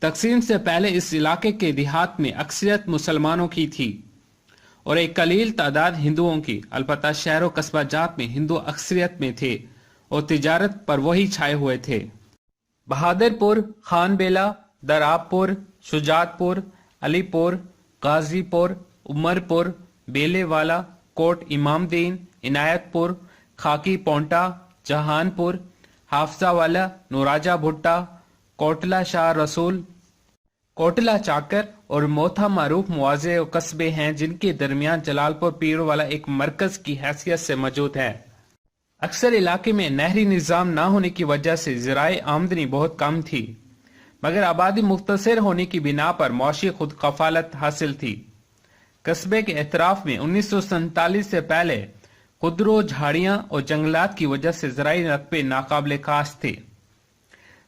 تقسیم سے پہلے اس علاقے کے دیہات میں اکثریت مسلمانوں کی تھی اور ایک قلیل تعداد ہندوؤں کی، البتہ شہر و قصبہ جات میں ہندو اکثریت میں تھے اور تجارت پر وہی چھائے ہوئے تھے۔ بہادر پور، خان بیلا، دراب پور، شجاعت پور، علی پور، غازی پور، عمر پور، بیلے والا، کوٹ امام دین، عنایت پور، خاکی پونٹا، جہان پور، حافظہ والا، نوراجہ بھٹا، کوٹلہ شاہ رسول، کوٹلہ چاکر اور موتھا معروف مواضع و قصبے ہیں جن کے درمیان جلال پور پیر والا ایک مرکز کی حیثیت سے موجود ہے۔ اکثر علاقے میں نہری نظام نہ ہونے کی وجہ سے ذرائع آمدنی بہت کم تھی، مگر آبادی مختصر ہونے کی بنا پر معاشی خود کفالت حاصل تھی۔ قصبے کے اطراف میں 1947 سے پہلے خودرو جھاڑیاں اور جنگلات کی وجہ سے زرعی رقبے ناقابل کاشت تھے۔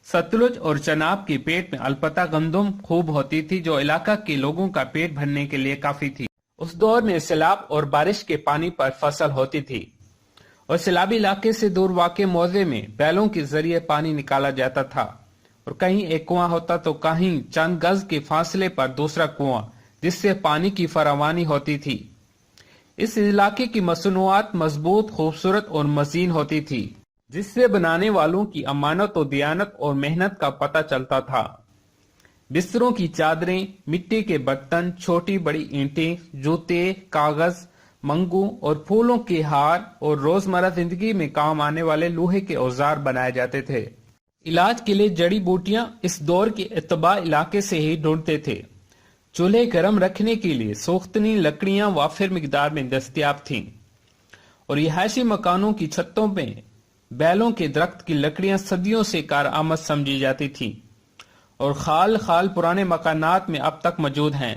ستلج اور چناب کے پیٹ میں البتہ گندم خوب ہوتی تھی جو علاقہ کے لوگوں کا پیٹ بھرنے کے لیے کافی تھی۔ اس دور میں سیلاب اور بارش کے پانی پر فصل ہوتی تھی اور سیلابی علاقے سے دور واقع موضع میں بیلوں کے ذریعے پانی نکالا جاتا تھا اور کہیں ایک کنواں ہوتا تو کہیں چند گز کے فاصلے پر دوسرا کنواں جس سے پانی کی فراوانی ہوتی تھی۔ اس علاقے کی مصنوعات مضبوط، خوبصورت اور مزین ہوتی تھی جس سے بنانے والوں کی امانت و دیانت اور محنت کا پتہ چلتا تھا۔ بستروں کی چادریں، مٹی کے برتن، چھوٹی بڑی اینٹیں، جوتے، کاغذ، منگو اور پھولوں کے ہار اور روزمرہ زندگی میں کام آنے والے لوہے کے اوزار بنائے جاتے تھے۔ علاج کے لیے جڑی بوٹیاں اس دور کے اتباع علاقے سے ہی ڈھونڈتے تھے۔ چولہے گرم رکھنے کے لیے سوختنی لکڑیاں وافر مقدار میں دستیاب تھیں اور رہائشی مکانوں کی چھتوں میں بیلوں کے درخت کی لکڑیاں صدیوں سے کارآمد سمجھی جاتی تھیں اور خال خال پرانے مکانات میں اب تک موجود ہیں۔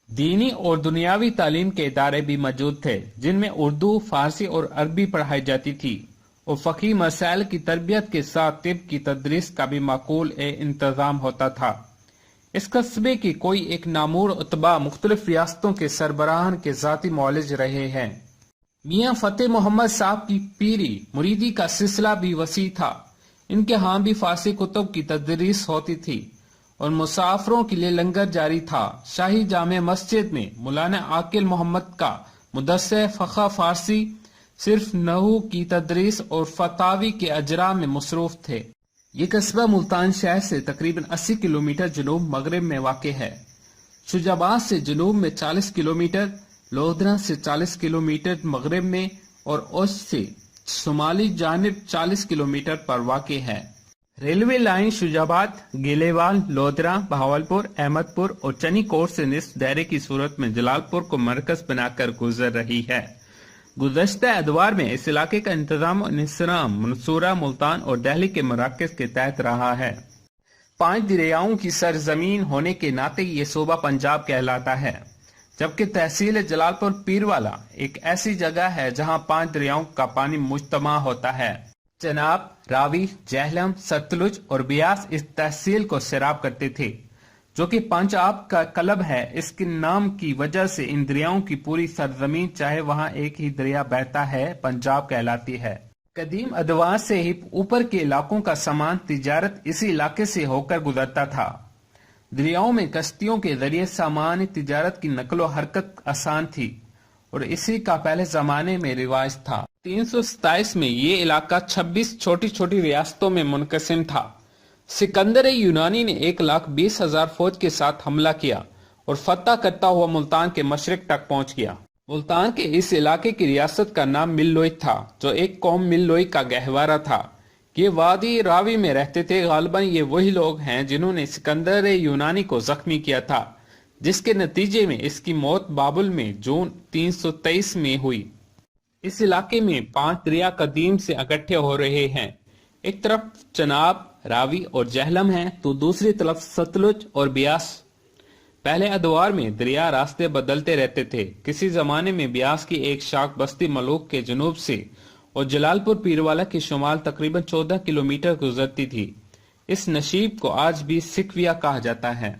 دینی اور دنیاوی تعلیم کے ادارے بھی موجود تھے جن میں اردو، فارسی اور عربی پڑھائی جاتی تھی اور فقہی مسائل کی تربیت کے ساتھ طب کی تدریس کا بھی معقول انتظام ہوتا تھا۔ اس قصبے کے کوئی ایک نامور اتباع مختلف ریاستوں کے سربراہان کے ذاتی معالج رہے ہیں۔ میاں فتح محمد صاحب کی پیری مریدی کا سلسلہ بھی وسیع تھا۔ ان کے ہاں بھی فارسی کتب کی تدریس ہوتی تھی اور مسافروں کے لیے لنگر جاری تھا۔ شاہی جامع مسجد میں مولانا عاقل محمد کا مدرسہ فقہ فارسی صرف نحو کی تدریس اور فتاوی کے اجراء میں مصروف تھے۔ یہ قصبہ ملتان شہر سے تقریباً 80 کلومیٹر جنوب مغرب میں واقع ہے۔ شجاباد سے جنوب میں 40 کلومیٹر، لودھرا سے 40 کلومیٹر مغرب میں اور اوش سے شمالی جانب 40 کلومیٹر پر واقع ہے۔ ریلوے لائن شجاباد، گیلےوال، لودھرا، بہاولپور، احمد پور اور چنی کوٹ سے نصف دائرے کی صورت میں جلال پور کو مرکز بنا کر گزر رہی ہے۔ گزشتہ ادوار میں اس علاقے کا انتظام و انحصار منصورہ، ملتان اور دہلی کے مراکز کے تحت رہا ہے۔ 5 دریاؤں کی سرزمین ہونے کے ناطے یہ صوبہ پنجاب کہلاتا ہے، جبکہ تحصیل جلال پور پیروالا ایک ایسی جگہ ہے جہاں 5 دریاؤں کا پانی مجتمع ہوتا ہے۔ چناب، راوی، جہلم، ستلج اور بیاس اس تحصیل کو سیراب کرتے تھے، جو کہ پنجاب کا قلب ہے۔ اس کے نام کی وجہ سے ان دریاؤں کی پوری سرزمین، چاہے وہاں ایک ہی دریا بہتا ہے، پنجاب کہلاتی ہے۔ قدیم ادوار سے ہی اوپر کے علاقوں کا سامان تجارت اسی علاقے سے ہو کر گزرتا تھا۔ دریاؤں میں کشتیوں کے ذریعے سامان تجارت کی نقل و حرکت آسان تھی اور اسی کا پہلے زمانے میں رواج تھا۔ 327 میں یہ علاقہ 26 چھوٹی چھوٹی ریاستوں میں منقسم تھا۔ سکندر یونانی نے 1,20,000 فوج کے ساتھ حملہ کیا اور فتح کرتا ہوا ملتان کے مشرق تک پہنچ گیا۔ ملتان کے اس علاقے کی ریاست کا نام ملوئی تھا، جو ایک قوم ملوئی کا گہوارہ تھا۔ یہ وادی راوی میں رہتے تھے۔ غالباً یہ وہی لوگ ہیں جنہوں نے سکندر یونانی کو زخمی کیا تھا، جس کے نتیجے میں اس کی موت بابل میں جون 323 میں ہوئی۔ اس علاقے میں 5 دریا قدیم سے اکٹھے ہو رہے ہیں۔ ایک طرف چناب، راوی اور جہلم ہیں تو دوسری طرف ستلج اور بیاس۔ پہلے ادوار میں دریا راستے بدلتے رہتے تھے۔ کسی زمانے میں بیاس کی ایک شاخ بستی ملوک کے جنوب سے اور جلال پور پیروالا کے شمال تقریباً 14 کلومیٹر گزرتی تھی۔ اس نشیب کو آج بھی سکھویا کہا جاتا ہے۔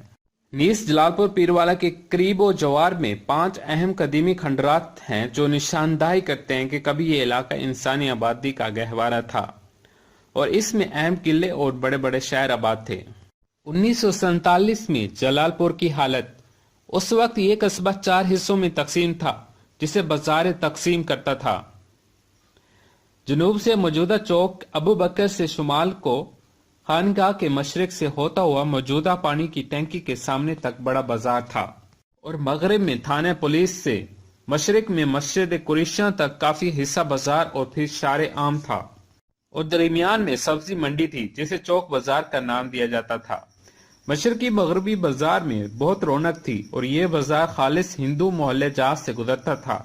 نیز جلال پور پیروالا کے قریب و جوار میں 5 اہم قدیمی کھنڈرات ہیں جو نشاندہی کرتے ہیں کہ کبھی یہ علاقہ انسانی آبادی کا گہوارہ تھا اور اس میں اہم قلعے اور بڑے بڑے شہر آباد تھے۔ 1947 میں جلال پور کی حالت۔ اس وقت یہ قصبہ 4 حصوں میں تقسیم تھا جسے بازار تقسیم کرتا تھا۔ جنوب سے موجودہ چوک ابو بکر سے، شمال کو خانگاہ کے مشرق سے ہوتا ہوا موجودہ پانی کی ٹینکی کے سامنے تک بڑا بازار تھا، اور مغرب میں تھانہ پولیس سے، مشرق میں مسجد قریشیاں تک کافی حصہ بازار اور پھر شارع عام تھا، اور درمیان میں سبزی منڈی تھی جسے چوک بازار کا نام دیا جاتا تھا۔ مشرقی مغربی بازار میں بہت رونق تھی اور یہ بازار خالص ہندو محلے جات سے گزرتا تھا۔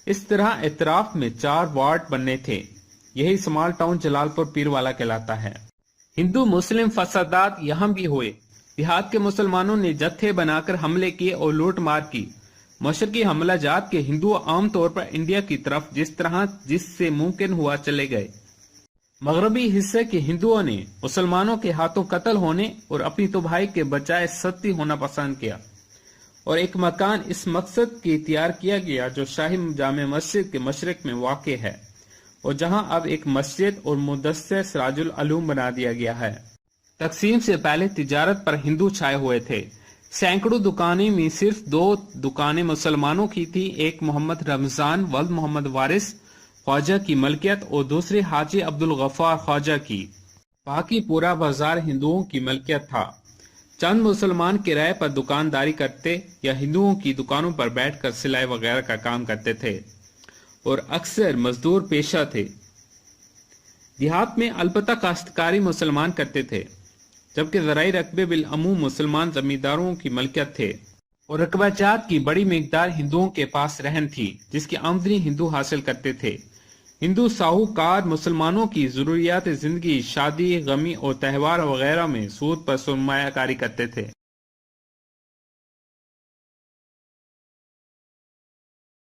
اس طرح اطراف میں 4 وارڈ بننے تھے۔ یہی سمال ٹاؤن جلال پور پیر والا کہلاتا ہے۔ ہندو مسلم فسادات یہاں بھی ہوئے۔ دیہات کے مسلمانوں نے جتھے بنا کر حملے کیے اور لوٹ مار کی۔ مشرقی حملہ جات کے ہندو عام طور پر انڈیا کی طرف جس سے ممکن ہوا چلے گئے۔ مغربی حصے کے ہندوؤں نے مسلمانوں کے ہاتھوں قتل ہونے اور اپنی تباہی کے بجائے ستی ہونا پسند کیا، اور ایک مکان اس مقصد کی تیار کیا گیا جو شاہی جامع مسجد کے مشرق میں واقع ہے، اور جہاں اب ایک مسجد اور مدثر سراج العلوم بنا دیا گیا ہے۔ تقسیم سے پہلے تجارت پر ہندو چھائے ہوئے تھے۔ سینکڑوں دکانیں میں صرف 2 دکانیں مسلمانوں کی تھی، ایک محمد رمضان ولد محمد وارث خواجہ کی ملکیت اور دوسری حاجی عبدالغفار خواجہ کی۔ باقی پورا بازار ہندوؤں کی ملکیت تھا۔ چند مسلمان کرائے پر دکانداری کرتے یا ہندوؤں کی دکانوں پر بیٹھ کر سلائی وغیرہ کا کام کرتے تھے، اور اکثر مزدور پیشہ تھے۔ دیہات میں البتہ کاشتکاری مسلمان کرتے تھے، جبکہ زرعی رقبے بالعموم مسلمان زمینداروں کی ملکیت تھے، اور رقبہ جات کی بڑی مقدار ہندوؤں کے پاس رہن تھی جس کی آمدنی ہندو حاصل کرتے تھے۔ ہندو ساہوکار مسلمانوں کی ضروریات زندگی، شادی، غمی اور تہوار وغیرہ میں سود پر سرمایہ کاری کرتے تھے۔